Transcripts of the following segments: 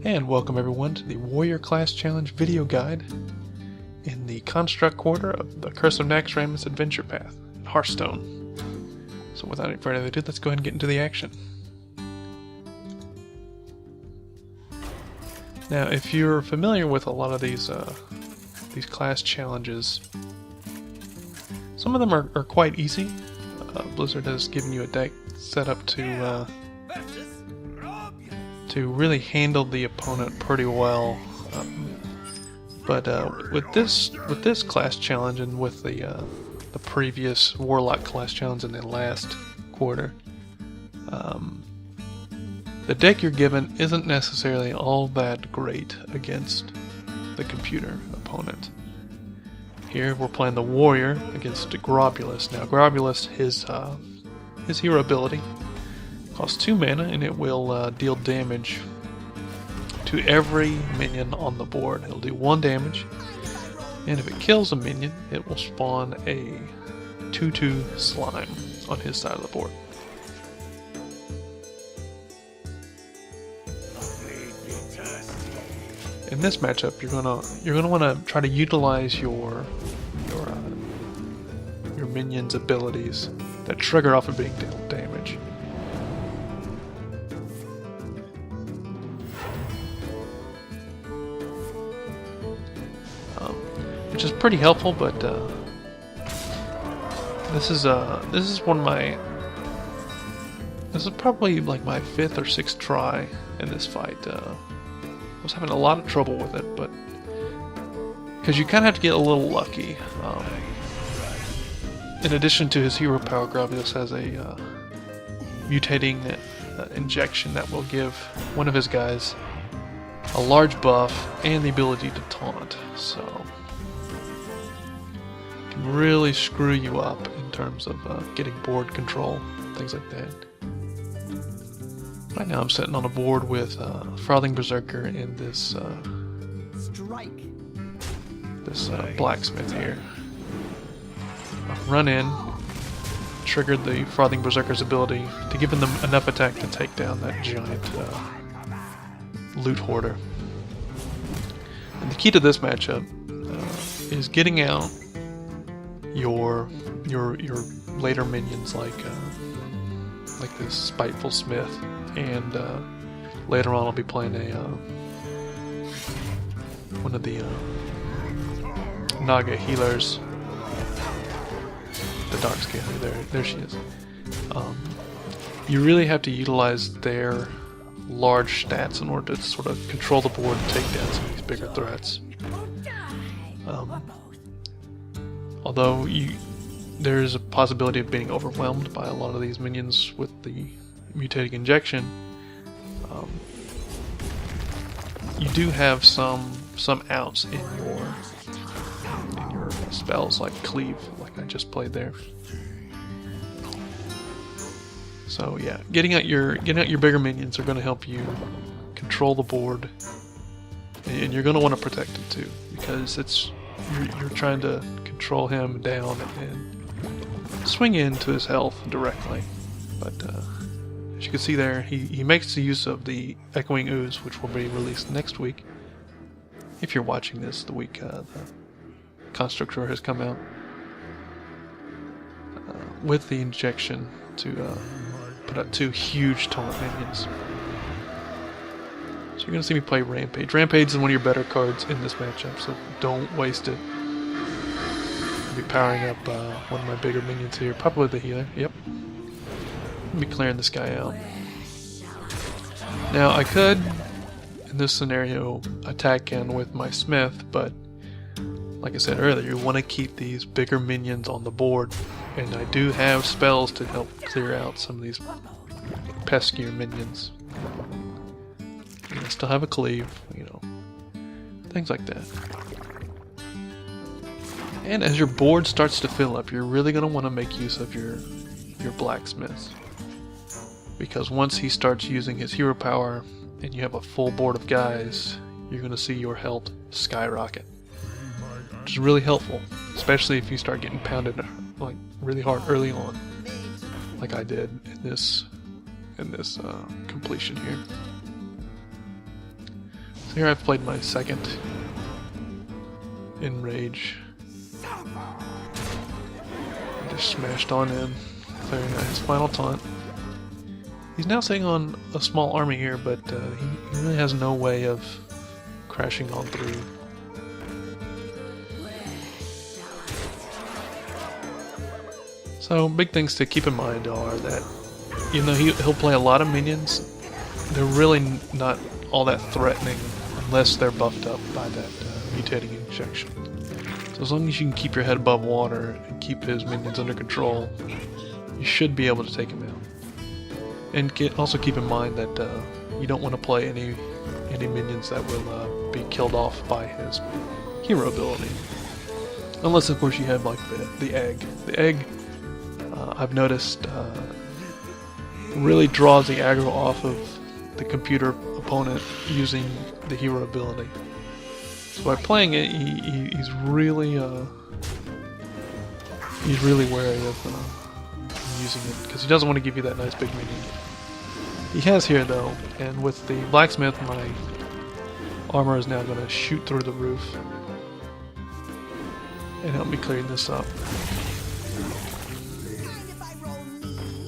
And welcome everyone to the Warrior Class Challenge video guide in the Construct Quarter of the Curse of Naxxramas Adventure Path in Hearthstone. So without any further ado, let's go ahead and get into the action. Now, if you're familiar with a lot of these class challenges, some of them are quite easy. Blizzard has given you a deck set up to really handle the opponent pretty well, but with this class challenge and with the previous Warlock class challenge in the last quarter, the deck you're given isn't necessarily all that great against the computer opponent. Here we're playing the Warrior against Grobbulus. Now Grobbulus, his hero ability costs 2 mana, and it will deal damage to every minion on the board. It'll do 1 damage, and if it kills a minion, it will spawn a 2/2 slime on his side of the board. In this matchup, you're gonna want to try to utilize your minions' abilities that trigger off of being dealt damage. Which is pretty helpful, but this is probably like my 5th or 6th try in this fight. I was having a lot of trouble with it, but because you kind of have to get a little lucky. In addition to his hero power, Grobbulus has a mutating injection that will give one of his guys a large buff and the ability to taunt, so it can really screw you up in terms of getting board control, things like that. Right now I'm sitting on a board with Frothing Berserker and this blacksmith here. I've run in, triggered the Frothing Berserker's ability to give them enough attack to take down that giant loot hoarder. And the key to this matchup is getting out your later minions like this Spiteful Smith, and later on I'll be playing one of the Naga healers, the Dark Scaler. There she is. You really have to utilize their large stats in order to sort of control the board and take down some of these bigger threats. Although there is a possibility of being overwhelmed by a lot of these minions with the mutating injection, you do have some outs in your spells, like Cleave, like I just played there. So yeah, getting out your bigger minions are going to help you control the board, and you're going to want to protect him too, because you're trying to control him down and swing into his health directly. But as you can see there, he makes the use of the Echoing Ooze, which will be released next week. If you're watching this the week the Constructor has come out, with the injection to put out 2 huge taunt minions. So you're going to see me play Rampage. Rampage is one of your better cards in this matchup, so don't waste it. I'll be powering up one of my bigger minions here, probably the healer. Yep. I'll be clearing this guy out. Now I could, in this scenario, attack in with my Smith, but like I said earlier, you want to keep these bigger minions on the board, and I do have spells to help clear out some of these peskier minions. And I still have a Cleave, things like that. And as your board starts to fill up, you're really going to want to make use of your blacksmiths, because once he starts using his hero power and you have a full board of guys, you're going to see your health skyrocket, which is really helpful, especially if you start getting pounded like really hard early on, like I did in this completion here. So here I've played my second enrage. Just smashed on in, clearing out his final taunt. He's now sitting on a small army here, but he really has no way of crashing on through. So big things to keep in mind are that even though he'll play a lot of minions, they're really not all that threatening unless they're buffed up by that mutating injection. So as long as you can keep your head above water and keep his minions under control, you should be able to take him out. And also keep in mind that you don't want to play any minions that will be killed off by his hero ability. Unless of course you have like the egg. The egg, I've noticed, really draws the aggro off of the computer opponent using the hero ability. So by playing it, he's really wary of using it because he doesn't want to give you that nice big minion. He has here though, and with the blacksmith, my armor is now going to shoot through the roof and help me clearing this up.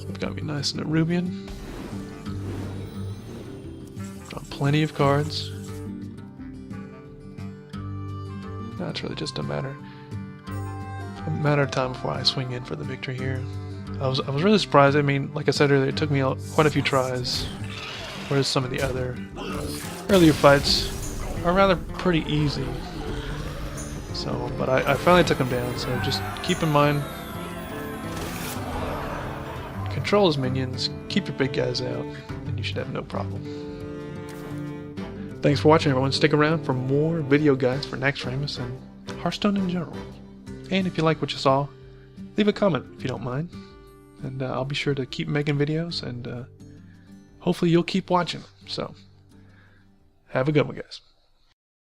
I've got me nice and Nerubian. Got plenty of cards. Now it's really just a matter of time before I swing in for the victory here. I was really surprised. I mean, like I said earlier, it took me quite a few tries, whereas some of the other earlier fights are rather pretty easy. So, but I finally took him down. So just keep in mind, control his minions, keep your big guys out, and you should have no problem. Thanks for watching, everyone. Stick around for more video guides for Naxxramas and Hearthstone in general. And if you like what you saw, leave a comment if you don't mind. And I'll be sure to keep making videos, and hopefully you'll keep watching. So, have a good one, guys.